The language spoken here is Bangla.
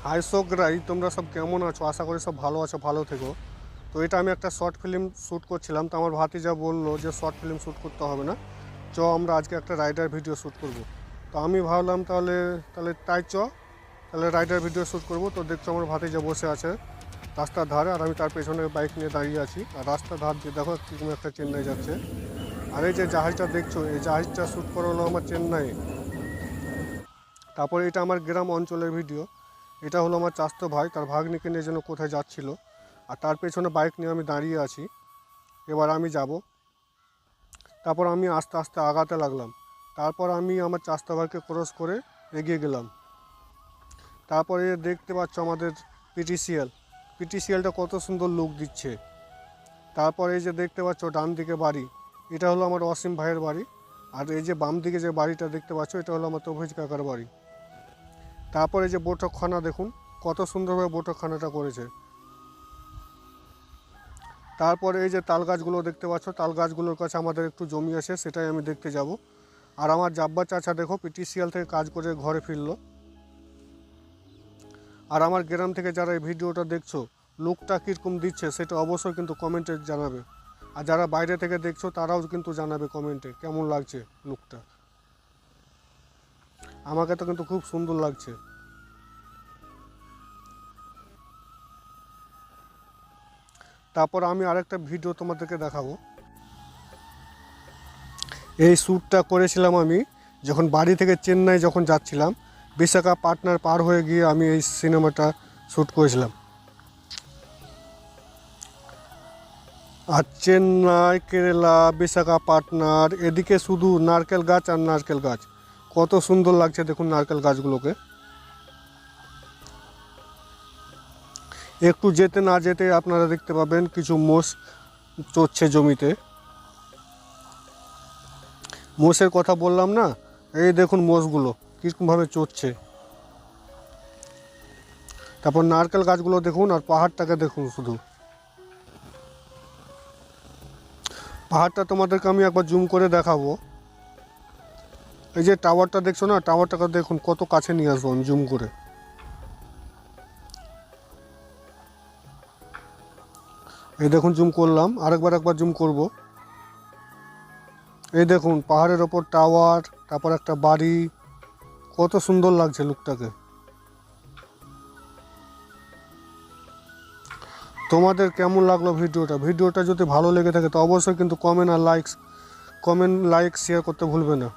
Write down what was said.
হাই সোগরাই, তোমরা সব কেমন আছো? আশা করি সব ভালো আছো, ভালো থেকো। তো এটা আমি একটা শর্ট ফিল্ম শ্যুট করছিলাম, তো আমার ভাতিজা বললো যে শর্ট ফিল্ম শ্যুট করতে হবে না, চ আমরা আজকে একটা রাইডার ভিডিও শ্যুট করব। তো আমি ভাবলাম তাহলে তাহলে তাই চ তাহলে রাইডার ভিডিও শ্যুট করব। তো দেখছো আমার ভাতিজা বসে আছে রাস্তার ধারে, আর আমি তার পেছনে বাইক নিয়ে দাঁড়িয়ে আছি। আর রাস্তার ধার দিয়ে দেখো কিরকম একটা চেন্নাই যাচ্ছে। আর এই যে জাহাজটা দেখছো, এই জাহাজটা শ্যুট করা হলো আমার চেন্নাই। তারপরে এটা আমার গ্রাম অঞ্চলের ভিডিও। এটা হলো আমার চাচাতো ভাই, তার ভাগ্নিকে নিয়ে যেন কোথায় যাচ্ছিল, আর তার পেছনে বাইক নিয়ে আমি দাঁড়িয়ে আছি। এবার আমি যাব। তারপর আমি আস্তে আস্তে আগাতে লাগলাম। তারপর আমি আমার চাচাতো ভাইকে ক্রস করে এগিয়ে গেলাম। তারপরে দেখতে পাচ্ছ আমাদের পিটিসিএল। পিটিসিএলটা কত সুন্দর লুক দিচ্ছে। তারপরে এই যে দেখতে পাচ্ছ ডান দিকে বাড়ি, এটা হলো আমার অসীম ভাইয়ের বাড়ি। আর এই যে বাম দিকে যে বাড়িটা দেখতে পাচ্ছ, এটা হলো আমার তৌফিজ কাকার বাড়ি। তারপরে যে বৈঠকখানা দেখুন, কত সুন্দরভাবে বৈঠকখানাটা করেছে। তারপরে এই যে তাল গাছগুলো দেখতে পাচ্ছ, তাল গাছগুলোর কাছে আমাদের একটু জমি আছে, সেটাই আমি দেখতে যাব। আর আমার জাব্বা চাচা দেখো পিটিসিএল থেকে কাজ করে ঘরে ফিরলো। আর আমার গ্রাম থেকে যারা এই ভিডিওটা দেখছো, লুকটা কীরকম দিচ্ছে সেটা অবশ্যই কিন্তু কমেন্টে জানাবে। আর যারা বাইরে থেকে দেখছো তারাও কিন্তু জানাবে কমেন্টে কেমন লাগছে লুকটা। আমাকে তো কিন্তু খুব সুন্দর লাগছে। তারপর আমি আরেকটা ভিডিও তোমাদেরকে দেখাবো। এই শ্যুটটা করেছিলাম আমি যখন বাড়ি থেকে চেন্নাই যখন যাচ্ছিলাম। বিশাখাপাটনার পার হয়ে গিয়ে আমি এই সিনেমাটা শ্যুট করেছিলাম। আর চেন্নাই, কেরালা, বিশাখাপাটনার এদিকে শুধু নারকেল গাছ আর নারকেল গাছ। কত সুন্দর লাগছে দেখুন নারকেল গাছগুলোকে। একটু যেতে না যেতে আপনারা দেখতে পাবেন কিছু মোষ চড়ছে জমিতে। মোষের কথা বললাম না, এই দেখুন মোষগুলো কীরকমভাবে চড়ছে। তারপর নারকেল গাছগুলো দেখুন, আর পাহাড়টাকে দেখুন শুধু। পাহাড়টা তোমাদেরকে আমি একবার জুম করে দেখাবো। এই যে টাওয়ারটা দেখছো না, টাওয়ারটাকে দেখুন কত কাছে নিয়ে আসবো আমি জুম করে। এই দেখুন জুম করলাম, একবার জুম করব। এই দেখুন পাহাড়ের ওপর টাওয়ার, তারপর একটা বাড়ি, কত সুন্দর লাগছে লুকটাকে। তোমাদের কেমন লাগলো ভিডিওটা? ভিডিওটা যদি ভালো লেগে থাকে তো অবশ্যই কিন্তু কমেন্ট লাইক শেয়ার করতে ভুলবে না।